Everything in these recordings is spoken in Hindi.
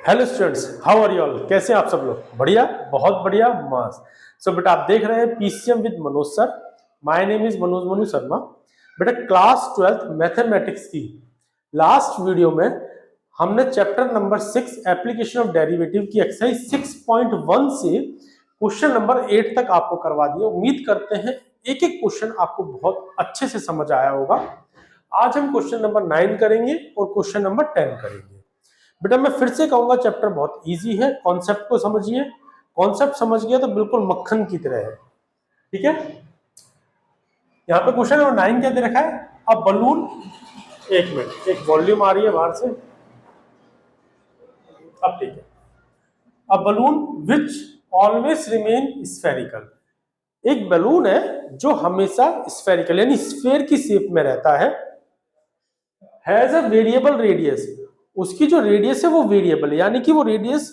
Hello students, how are you all? कैसे हैं आप सब लोग? बढ़िया, बहुत बढ़िया, मस्त। सो बेटा आप देख रहे हैं PCM with Manoj sir. My name is Manoj Manu Sharma. बेटा क्लास 12th मैथमेटिक्स की लास्ट वीडियो में हमने chapter number 6 application of derivative की एक्सरसाइज 6.1 से क्वेश्चन नंबर 8 तक आपको करवा दिया। उम्मीद करते हैं एक एक क्वेश्चन आपको बहुत अच्छे से समझ आया होगा। आज हम क्वेश्चन नंबर 9 करेंगे और क्वेश्चन नंबर 10 करेंगे। बेटा मैं फिर से कहूंगा चैप्टर बहुत इजी है, कॉन्सेप्ट को समझिए। कॉन्सेप्ट समझ गया तो बिल्कुल मक्खन की तरह है। ठीक है, यहाँ पे क्वेश्चन नंबर 9 क्या दे रखा है? अब बलून, एक मिनट, एक वॉल्यूम आ रही है बाहर से। अब ठीक है। अब balloon which always remain spherical, एक बलून है जो हमेशा स्फेरिकल यानी स्फेयर की शेप में रहता है। हैज अ वेरिएबल रेडियस, उसकी जो रेडियस है वो वेरिएबल है, यानी कि वो रेडियस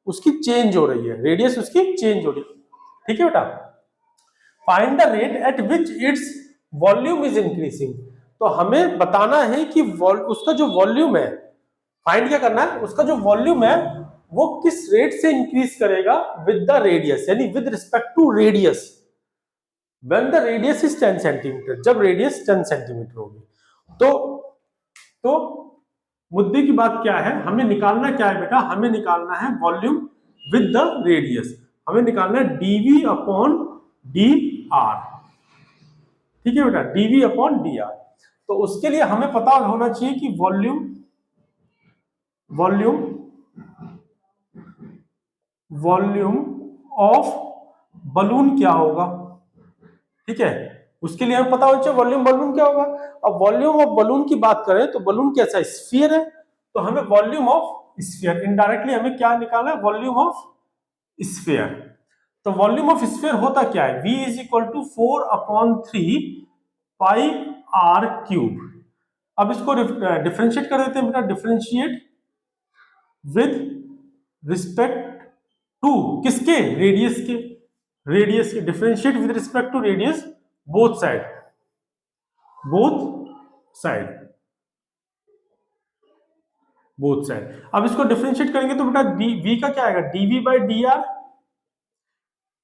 उसकी चेंज हो रही है, रेडियस उसकी चेंज हो रही है। ठीक है बेटा, find the rate at which its volume is increasing, तो हमें बताना है कि उसका जो वॉल्यूम है, फाइंड क्या करना है, उसका जो वॉल्यूम है वो किस रेट से इंक्रीज करेगा विद द रेडियस, यानी with respect to radius. When the radius is 10 centimetre, जब रेडियस 10 सेंटीमीटर होगी। तो मुद्दे की बात क्या है, हमें निकालना क्या है बेटा? हमें निकालना है वॉल्यूम विद द रेडियस। हमें निकालना है डीवी अपॉन डी आर। ठीक है बेटा, डीवी अपॉन डी आर। तो उसके लिए हमें पता होना चाहिए कि वॉल्यूम ऑफ बलून क्या होगा। ठीक है, उसके लिए हमें पता होना चाहिए वॉल्यूम क्या होगा। अब वॉल्यूम ऑफ बलून की बात करें तो बलून कैसा है? स्फीयर है, तो हमें वॉल्यूम ऑफ स्फीयर, इनडायरेक्टली हमें क्या निकालना है? Volume of sphere. तो वॉल्यूम ऑफ स्फीयर होता क्या है? V is equal to 4/3 pi r cube. अब इसको डिफरेंशिएट कर देते हैं बेटा, डिफरेंशिएट विद रिस्पेक्ट टू किसके? रेडियस के। रेडियस के differentiate with respect to radius, both side अब इसको डिफरेंशिएट करेंगे तो बेटा v का क्या आएगा? dv बाई डी आर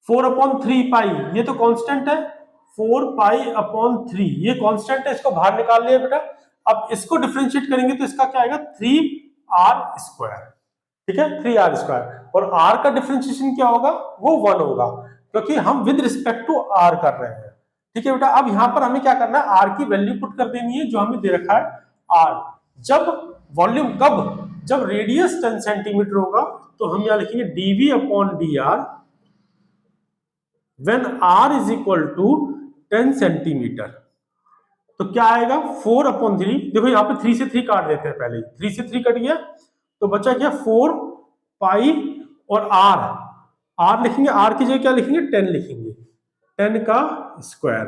4/3 पाई, ये तो कांस्टेंट है, 4 पाई अपॉन 3 ये कांस्टेंट है, इसको बाहर निकाल लिया बेटा। अब इसको डिफरेंशिएट करेंगे तो इसका क्या आएगा? 3r²। ठीक है, 3r²। और r का डिफरेंशिएशन क्या होगा? वो 1 होगा, क्योंकि हम विद रिस्पेक्ट टू r कर रहे हैं। ठीक है बेटा, अब यहां पर हमें क्या करना है? r की वैल्यू पुट कर देनी है जो हमें दे रखा है r। जब वॉल्यूम, कब? जब रेडियस 10 सेंटीमीटर होगा तो हम यहां लिखेंगे dv upon dr when r is equal to 10 centimetre. तो क्या आएगा? 4/3। देखो यहाँ पे 3 से 3 काट देते हैं, पहले 3 से 3 कट गया तो बचा क्या? 4 पाई और r लिखेंगे, r की जगह क्या लिखेंगे? 10 लिखेंगे, 10 का स्क्वायर।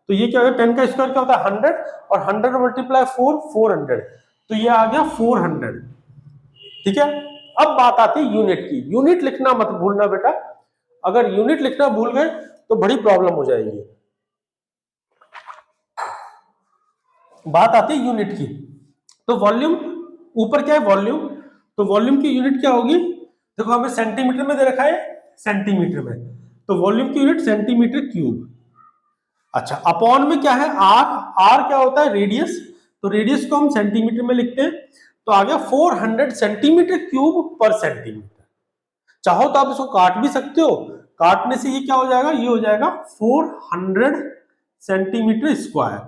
तो ये क्या होगा? 10 का स्क्वायर क्या होता है? 100, और 100 मल्टीप्लाई 4, 400, तो ये आ गया 400। ठीक है, अब बात आती है यूनिट की। यूनिट लिखना मत भूलना बेटा, अगर यूनिट लिखना भूल गए तो बड़ी प्रॉब्लम हो जाएगी। बात आती है यूनिट की, तो वॉल्यूम, ऊपर क्या है? वॉल्यूम, तो वॉल्यूम की यूनिट क्या होगी? देखो हमें सेंटीमीटर में दे रखा है, सेंटीमीटर में, तो वॉल्यूम की यूनिट सेंटीमीटर क्यूब। अच्छा, अपॉन में क्या है? आर क्या होता है? रेडियस, तो रेडियस को हम सेंटीमीटर में लिखते हैं, तो आ गया 400 सेंटीमीटर क्यूब पर सेंटीमीटर। चाहो तो आप इसको काट भी सकते हो, काटने से ये क्या हो जाएगा? ये हो जाएगा 400 सेंटीमीटर स्क्वायर।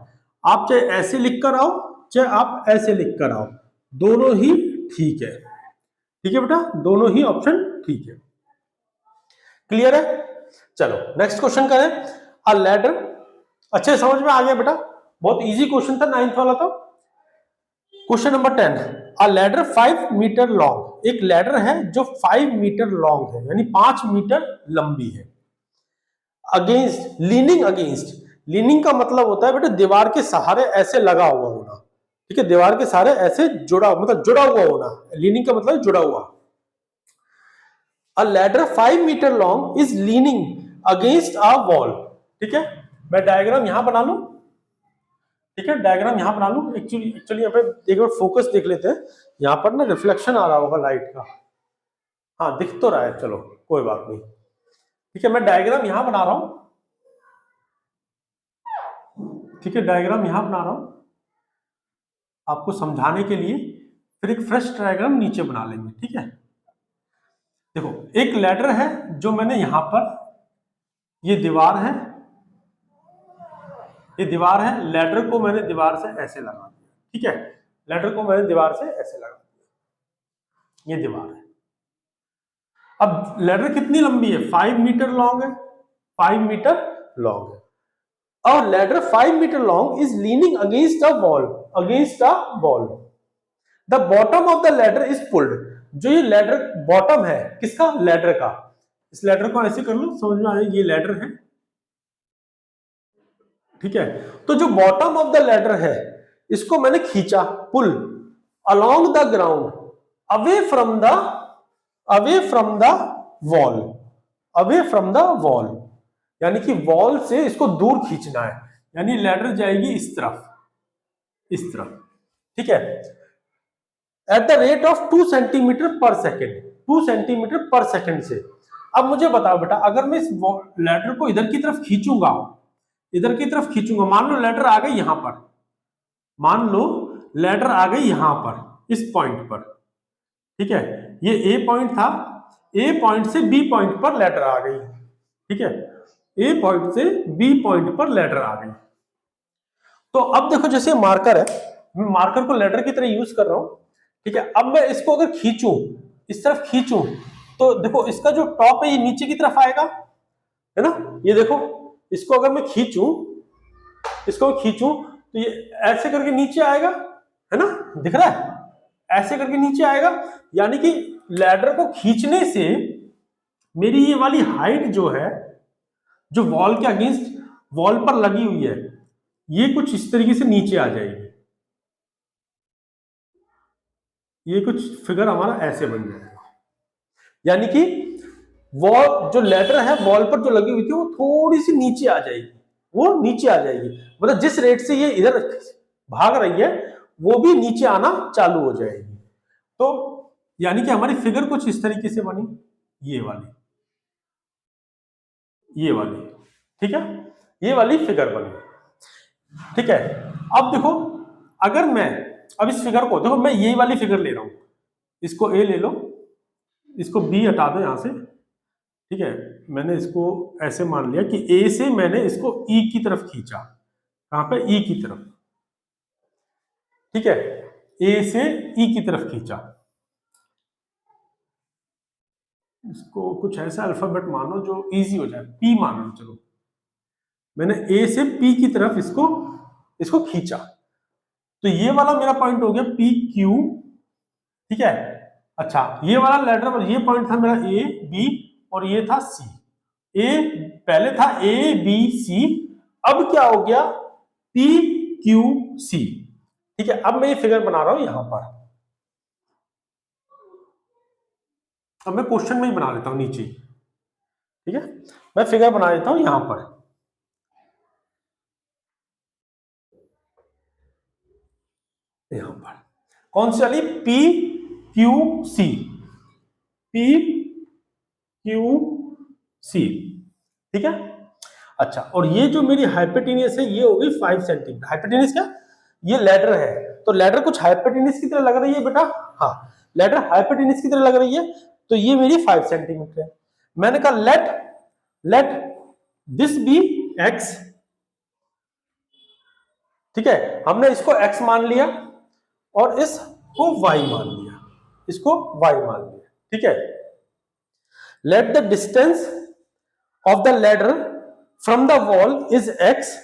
आप चाहे ऐसे लिख कर आओ, चाहे आप ऐसे लिख कर आओ, दोनों ही ठीक है। ठीक है बेटा, दोनों ही ऑप्शन ठीक है। क्लियर है? चलो नेक्स्ट क्वेश्चन करें। अ लैडर, अच्छे समझ में आ गया बेटा, बहुत इजी क्वेश्चन था 9th वाला। तो question number 10, a ladder 5 metre long, एक लैडर है जो 5 मीटर लॉन्ग है, यानी 5 मीटर लंबी है। अगेंस्ट, लीनिंग अगेंस्ट, लीनिंग का मतलब होता है बेटा दीवार के सहारे ऐसे लगा हुआ होना। ठीक है, दीवार के सहारे ऐसे जुड़ा, मतलब जुड़ा हुआ होना, लीनिंग का मतलब जुड़ा हुआ। A ladder 5 metre long is leaning against a wall. ठीक है, मैं डायग्राम यहां बना लूं। ठीक है, डायग्राम यहां बना लूं। एक्चुअली यहाँ पे एक बार फोकस देख लेते हैं, यहां पर ना रिफ्लेक्शन आ रहा होगा लाइट का। हाँ दिख तो रहा है, चलो कोई बात नहीं। ठीक है, मैं डायग्राम यहां बना रहा हूं। ठीक है, डायग्राम यहां बना रहा हूं आपको समझाने के लिए, फिर एक फ्रेश डायग्राम नीचे बना लेंगे। ठीक है, देखो एक लैडर है जो मैंने यहां पर, ये दीवार है, ये दीवार है, लैडर को मैंने दीवार से ऐसे लगा दिया। ठीक है, लैडर को मैंने दीवार से ऐसे लगा दिया, ये दीवार है। अब लैडर कितनी लंबी है, 5 मीटर लॉन्ग है, 5 मीटर लॉन्ग है। और ladder 5 metre long is leaning against a wall, against a wall. The bottom of the ladder is pulled. जो ये लैडर बॉटम है किसका, लैडर का, इस लैडर को ऐसे कर लो, समझ में आ जाए, ये लैडर है। ठीक है, तो जो बॉटम ऑफ द लैडर है इसको मैंने खींचा, pull along the ground, away from the, away from the wall, away from the wall, यानी कि वॉल से इसको दूर खींचना है, यानी लैडर जाएगी इस तरफ, इस तरफ। ठीक है, at the rate of 2 centimetre पर सेकेंड, 2 सेंटीमीटर पर सेकेंड से। अब मुझे बताओ बेटा, अगर मैं इस लैडर को इधर की तरफ खींचूंगा, इधर की तरफ खींचूंगा, मान लो लैडर आ गई यहां पर, मान लो लैडर आ गई यहां पर इस पॉइंट पर। ठीक है, ये ए पॉइंट था, ए पॉइंट से बी पॉइंट पर लैडर आ गई। ठीक है, ए पॉइंट से बी पॉइंट पर लैडर आ गई। तो अब देखो जैसे मार्कर है, मैं मार्कर को लैडर की तरह यूज कर रहा हूं। ठीक है, अब मैं इसको अगर खींचूं, इस तरफ खींचूं, तो देखो इसका जो टॉप है ये नीचे की तरफ आएगा, है ना, ये देखो, इसको अगर मैं खींचूं, इसको खींचूं तो ये ऐसे करके नीचे आएगा, है ना, दिख रहा है, ऐसे करके नीचे आएगा। यानी कि लैडर को खींचने से मेरी ये वाली हाइट जो है, जो वॉल के अगेंस्ट वॉल पर लगी हुई है, ये कुछ इस तरीके से नीचे आ जाएगी, ये कुछ फिगर हमारा ऐसे बन जाएगा। यानी कि वॉल, जो लैडर है वॉल पर जो लगी हुई थी वो थोड़ी सी नीचे आ जाएगी, वो नीचे आ जाएगी, मतलब जिस रेट से ये इधर भाग रही है वो भी नीचे आना चालू हो जाएगी। तो यानी कि हमारी फिगर कुछ इस तरीके से बनी, ये वाली, ये वाली। ठीक है, ये वाली फिगर बनी। ठीक है, अब देखो, अगर मैं अब इस फिगर को देखो, मैं ये वाली फिगर ले रहा हूं, इसको ए ले लो, इसको बी हटा दो यहां से। ठीक है, मैंने इसको ऐसे मान लिया कि ए से मैंने इसको ई की तरफ खींचा, कहां पे, ई की तरफ। ठीक है, ए से ई की तरफ खींचा, इसको कुछ ऐसा अल्फाबेट मानो जो इजी हो जाए, पी मान लो, चलो मैंने ए से पी की तरफ इसको इसको खींचा, तो ये वाला मेरा पॉइंट हो गया पी क्यू। ठीक है, अच्छा ये वाला लेटर, ये पॉइंट था मेरा ए बी और ये था सी। ए पहले था ए बी सी, अब क्या हो गया पी क्यू सी। ठीक है, अब मैं ये फिगर बना रहा हूं यहां पर, अब मैं क्वेश्चन में ही बना लेता हूं नीचे। ठीक है, मैं फिगर बना देता हूं यहां पर, यहां पर कौन सी वाली, P Q C, P Q C. ठीक है, अच्छा, और ये जो मेरी हाइपोटेनियस है ये हो गई 5 सेंटीमीटर। हाइपोटेनियस क्या, ये लैडर है, तो लैडर कुछ हाइपोटेनियस की तरह लग रही है बेटा, हाँ लैडर हाइपोटेनियस की तरह लग रही है, तो ये मेरी 5 सेंटीमीटर है। मैंने कहा let let this be x. ठीक है, हमने इसको एक्स मान लिया और इसको वाई मान लिया, इसको वाई मान लिया। ठीक है, late the distance of the ladder from the wall is x,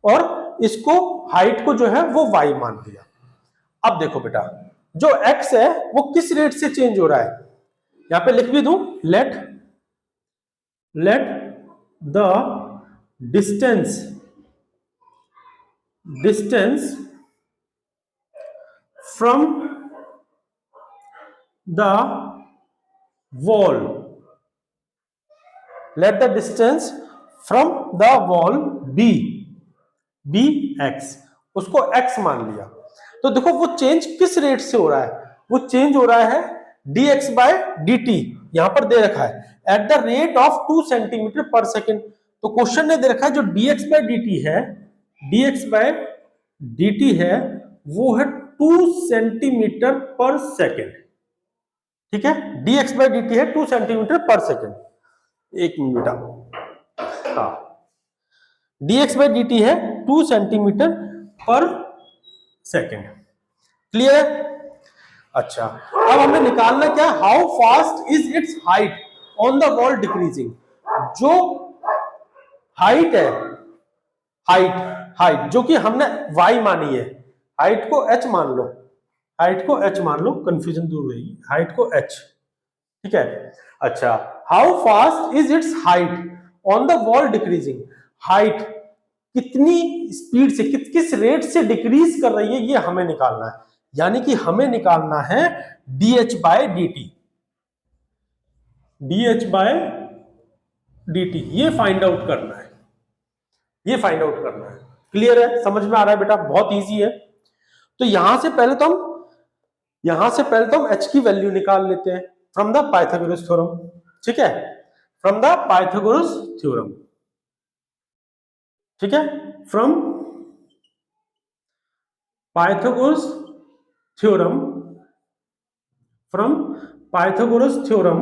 और इसको हाइट को जो है वो वाई मान लिया। अब देखो बेटा, जो x है वो किस रेट से चेंज हो रहा है, यहां पे लिख भी दूं, let let the distance distance from the wall, let the distance from the wall be, be x, उसको x मान लिया। तो देखो वो चेंज किस रेट से हो रहा है, वो चेंज हो रहा है dx बाय dt यहां पर दे रखा है at the rate of 2 centimetre पर सेकेंड। तो क्वेश्चन ने दे रखा है जो dx बाय dt है, dx बाय dt है वो है 2 सेंटीमीटर पर सेकेंड। ठीक है, dx बाय dt है 2 सेंटीमीटर पर सेकेंड। एक मिनट, हाँ, dx बाय dt है 2 सेंटीमीटर पर सेकेंड। क्लियर है? अच्छा, अब हमें निकालना क्या, how fast is it's height on the wall decreasing. जो हाइट है, हाइट जो कि हमने y मानी है, हाइट को h मान लो, हाइट को h मान लो, कंफ्यूजन दूर रहेगी, हाइट को h। ठीक है, अच्छा, how fast is it's height on the wall decreasing. Height कितनी स्पीड से, किस रेट से डिक्रीज कर रही है ये हमें निकालना है। यानी कि हमें निकालना है dh by dt, dh by dt, ये फाइंड आउट करना है, ये फाइंड आउट करना है। क्लियर है? समझ में आ रहा है बेटा? बहुत इजी है। तो यहां से पहले तो हम h की वैल्यू निकाल लेते हैं फ्रॉम द पाइथागोरस थ्योरम। ठीक है, फ्रॉम द पाइथागोरस थ्योरम। ठीक है, from Pythagoras theorem, from Pythagoras theorem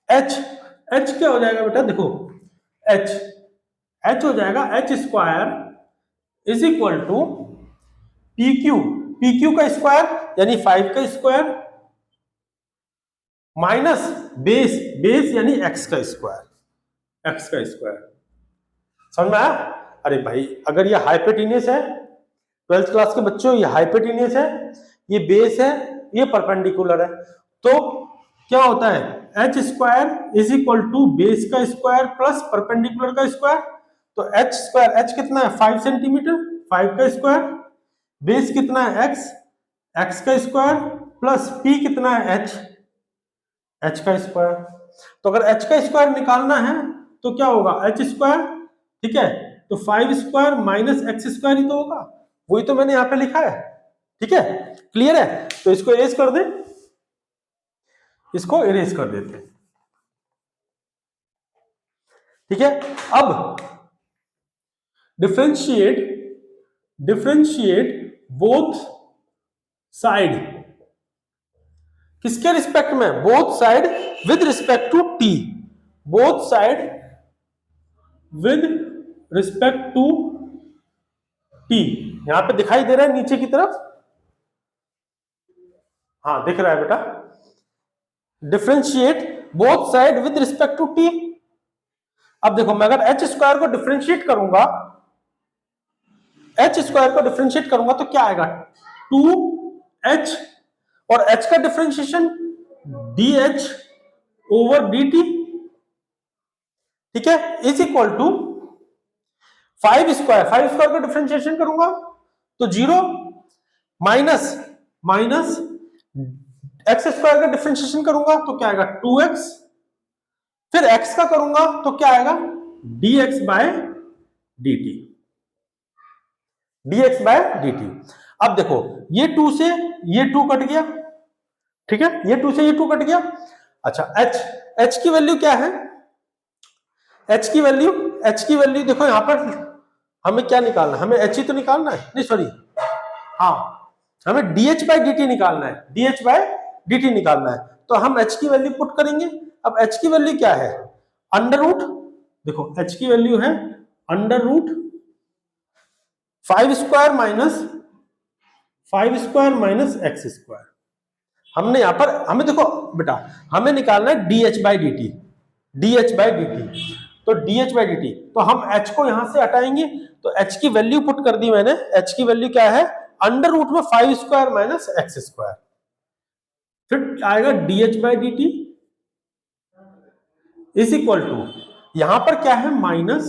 h क्या हो जाएगा बेटा, देखो h हो जाएगा h square is equal to pq का स्क्वायर यानी 5 का स्क्वायर माइनस बेस यानी x का स्क्वायर, समझ में आया? अरे भाई, अगर ये हाइपोटेन्यूस है, 12th क्लास के बच्चों, ये हाइपोटेन्यूस है, ये बेस है, ये परपेंडिकुलर है, तो क्या होता है, h square is equal to base का स्क्वायर प्लस परपेंडिकुलर का स्क्वायर। तो h स्क्वायर, h कितना है 5 सेंटीमीटर, 5 का स्क्वायर, बेस कितना है x का स्क्वायर प्लस p कितना है h का स्क्वायर। तो अगर h का स्क्वायर निकालना है तो क्या होगा, h स्क्वायर, ठीक है, तो 5 स्क्वायर माइनस x स्क्वायर ही तो होगा, वही तो मैंने यहां पे लिखा है। ठीक है, क्लियर है? तो इसको इरेज कर दे, इसको इरेज कर देते हैं। ठीक है, अब डिफरेंशिएट बोथ साइड, किसके रिस्पेक्ट में, both side with respect to t, both side with respect to t। यहां पे दिखाई दे रहा है नीचे की तरफ, हाँ दिख रहा है बेटा, differentiate both side with respect to t। अब देखो, मैं अगर h स्क्वायर को डिफरेंशिएट करूंगा, तो क्या आएगा, 2h, और h का डिफरेंशिएशन dh ओवर dt। ठीक है, इज इक्वल टू 5 स्क्वायर का डिफरेंशिएशन करूंगा तो 0 माइनस x स्क्वायर का डिफरेंशिएशन करूंगा तो क्या आएगा 2x, फिर x का करूंगा तो क्या आएगा dx बाय dt। अब देखो, ये 2 से ये 2 कट गया, ठीक है, ये 2 से ये 2 कट गया। अच्छा, h की वैल्यू क्या है, h की वैल्यू देखो, यहां पर हमें क्या निकालना है, हमें h ही तो निकालना है, नहीं सॉरी, हाँ, हमें dh बाय dt निकालना है, तो हम h की वैल्यू पुट करेंगे। अब h की वैल्यू क्या है, अंडर रूट, देखो h की वैल्यू है under root 5 square minus x square. हमने यहां पर, हमें देखो बेटा, हमें निकालना है dh बाय dt, तो dh बाय dt, तो हम h को यहां से हटाएंगे, तो h की वैल्यू पुट कर दी मैंने, h की वैल्यू क्या है, अंडर रूट में 5 स्क्वायर माइनस x स्क्वायर, फिर आएगा dh by dt is equal to, यहां पर क्या है माइनस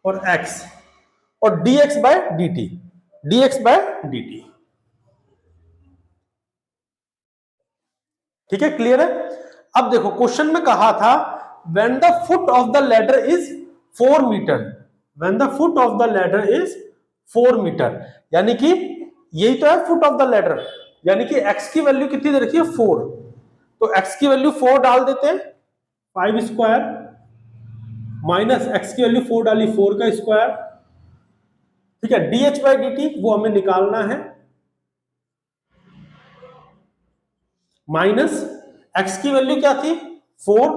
और x, और dx बाय dt। ठीक है, क्लियर है? अब देखो, क्वेश्चन में कहा था when the foot of the ladder is 4 metre, यानी कि यही तो है फुट ऑफ द लैडर, यानी कि x की वैल्यू कितनी दे रखी है 4, तो x की वैल्यू 4 डाल देते हैं, 5 स्क्वायर माइनस x की वैल्यू 4 डाली 4 का स्क्वायर, ठीक है। dh बाई dt वो हमें निकालना है, माइनस x की वैल्यू क्या थी 4,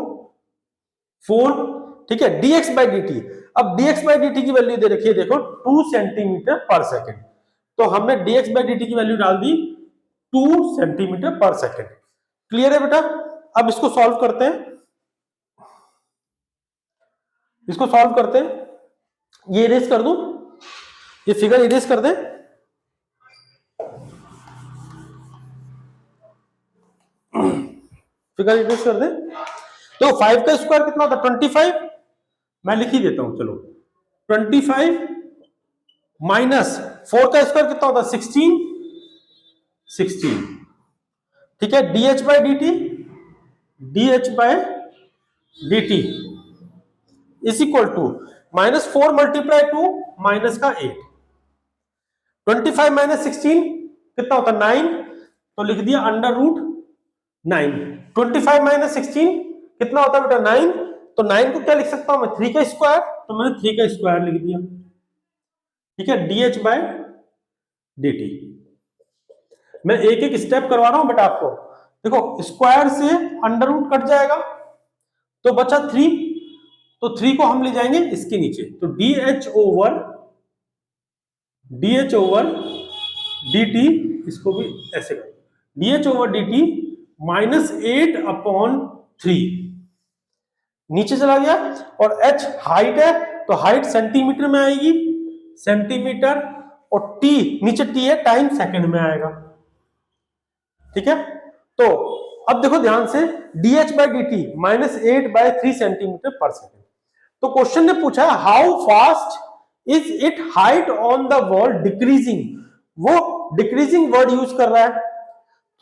ठीक है, dx बाई dt। अब dx बाई dt की वैल्यू दे रखी है देखो 2 सेंटीमीटर पर सेकेंड, तो हमने dx बाई dt की वैल्यू डाल दी 2 सेंटीमीटर पर सेकेंड। क्लियर है बेटा? अब इसको सॉल्व करते हैं, इसको सॉल्व करते हैं, ये इरेज कर दूं, ये फिगर इरेज कर दें, फिगर इरेज कर दें। तो 5 का स्क्वायर कितना होता है 25, मैं लिख ही देता हूं चलो, 25 माइनस 4 का स्क्वायर कितना होता है 16, ठीक है। dh by dt is equal to -4 multiply 2 minus का 8, 25 माइनस 16 कितना होता है 9, तो लिख दिया अंडर रूट 9। 25 माइनस 16 कितना होता है बेटा 9, तो 9 को क्या लिख सकता हूं मैं 3 का स्क्वायर, तो मैंने 3 का स्क्वायर लिख दिया, ठीक है। dh बाई dt मैं एक एक स्टेप करवा रहा हूं बेटा आपको, देखो स्क्वायर से अंडर रूट कट जाएगा तो बचा 3, तो 3 को हम ले जाएंगे इसके नीचे, तो dh ओवर dt, इसको भी ऐसे कर, dh ओवर dt -8/3 नीचे चला गया, और h हाइट है तो हाइट सेंटीमीटर में आएगी, सेंटीमीटर, और t नीचे t है टाइम सेकंड में आएगा, ठीक है। तो अब देखो ध्यान से dh बाई dt -8/3 सेंटीमीटर पर सेकेंड। तो क्वेश्चन ने पूछा है how fast is it height on the wall decreasing, वो डिक्रीजिंग वर्ड यूज कर रहा है,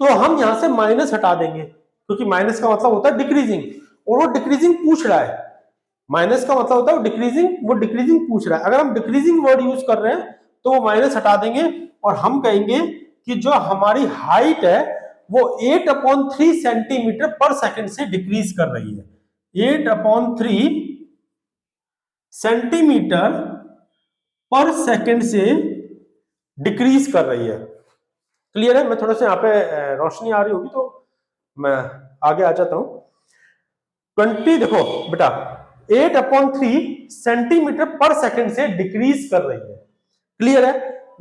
तो हम यहां से माइनस हटा देंगे, क्योंकि माइनस का मतलब होता है डिक्रीजिंग, और वो डिक्रीजिंग पूछ रहा है, माइनस का मतलब होता है डिक्रीजिंग, वो डिक्रीजिंग पूछ रहा है। अगर हम डिक्रीजिंग वर्ड यूज कर रहे हैं तो वो माइनस हटा देंगे, और हम कहेंगे कि जो हमारी हाइट है वो 8/3 सेंटीमीटर पर सेकेंड से डिक्रीज कर रही है, 8/3 सेंटीमीटर पर सेकेंड से डिक्रीज कर रही है। क्लियर है? मैं थोड़ा सा यहाँ पे रोशनी आ रही होगी तो मैं आगे आ जाता हूं। 20 देखो बेटा 8/3 सेंटीमीटर पर सेकेंड से डिक्रीज कर रही है। क्लियर है?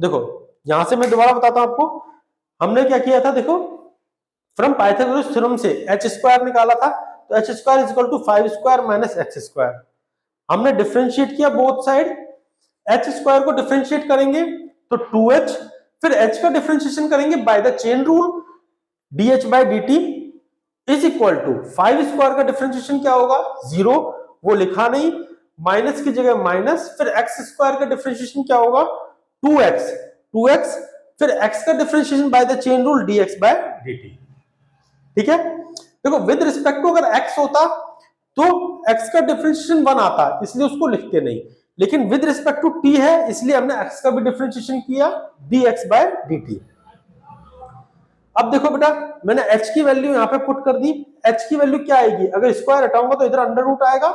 देखो यहां से मैं दोबारा बताता हूं आपको, हमने क्या किया था, देखो फ्रॉम पाइथागोरस थ्योरम से h स्क्वायर निकाला था, तो h square is equal to 5 square minus x square. हमने डिफरेंशिएट किया बोथ साइड, h स्क्वायर को डिफरेंशिएट करेंगे तो 2h, फिर h का डिफरेंशिएशन करेंगे by the chain rule, dh by dt is equal to 5 square का डिफरेंशिएशन क्या होगा 0, वो लिखा नहीं, माइनस की जगह माइनस, फिर x स्क्वायर का डिफरेंशिएशन क्या होगा 2x, फिर x का differentiation by the chain rule dx by dt, ठीक है। देखो विद रिस्पेक्ट टू अगर x होता तो x का डिफरेंशिएशन 1 आता, इसलिए उसको लिखते नहीं, लेकिन विद रिस्पेक्ट टू t है इसलिए हमने x का भी डिफरेंशिएशन किया dx बाय dt। अब देखो बेटा मैंने h की वैल्यू यहां पे पुट कर दी, h की वैल्यू क्या आएगी, अगर स्क्वायर हटाऊंगा तो इधर अंडर रूट आएगा,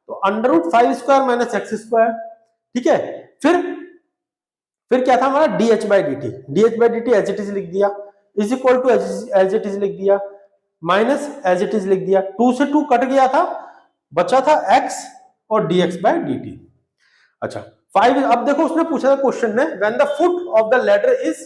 तो under root 5 square minus x square, ठीक है। फिर क्या था हमारा dh by dt as it is लिख दिया, is equal to as it is लिख दिया, माइनस एज इट इज लिख दिया, 2 से 2 कट गया था, बचा था x और dx बाई dt। अच्छा 5, अब देखो उसने पूछा था क्वेश्चन ने when the foot of the ladder is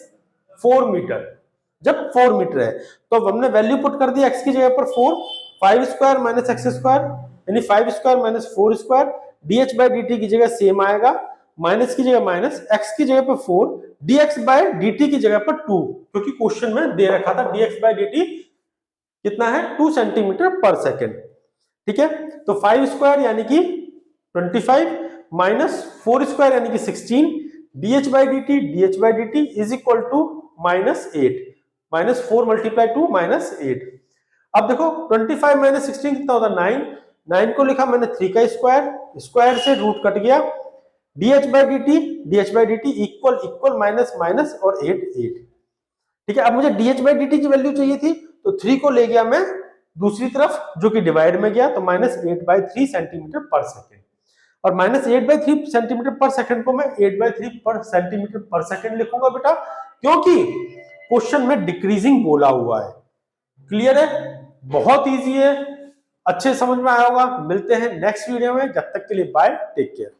4 metre, जब 4 मीटर है तो हमने वैल्यू पुट कर दी x की जगह पर 4, 5 स्क्वायर माइनस x स्क्वायर यानी 5 square minus 4 square, dh by dt की जगह सेम आएगा, माइनस की जगह माइनस, x की जगह पर 4, dx बाई dt की जगह पर 2, क्योंकि क्वेश्चन में दे रखा था dx बाई dt कितना है 2 सेंटीमीटर पर सेकेंड, ठीक है। तो 5 स्क्वायर यानी कि 25 माइनस 4 स्क्वायर यानी कि 16, dh by dt is equal to -8, -4 multiply 2 -8। अब देखो 25 माइनस 16 कितना होता है 9, 9 को लिखा मैंने 3 का स्क्वायर, स्क्वायर से रूट कट गया, dh by dt equal minus minus और 8 8, ठीक है। अब मुझे dH बाई dt की वैल्यू चाहिए थी, तो 3 को ले गया मैं दूसरी तरफ जो कि डिवाइड में गया, तो -8/3 सेंटीमीटर पर सेकेंड। और -8/3 सेंटीमीटर पर सेकेंड को मैं 8/3 पर सेंटीमीटर पर सेकेंड लिखूंगा बेटा, क्योंकि क्वेश्चन में डिक्रीजिंग बोला हुआ है। क्लियर है, बहुत इजी है, अच्छे समझ में आया होगा। मिलते हैं नेक्स्ट वीडियो में, जब तक के लिए बाय, टेक केयर।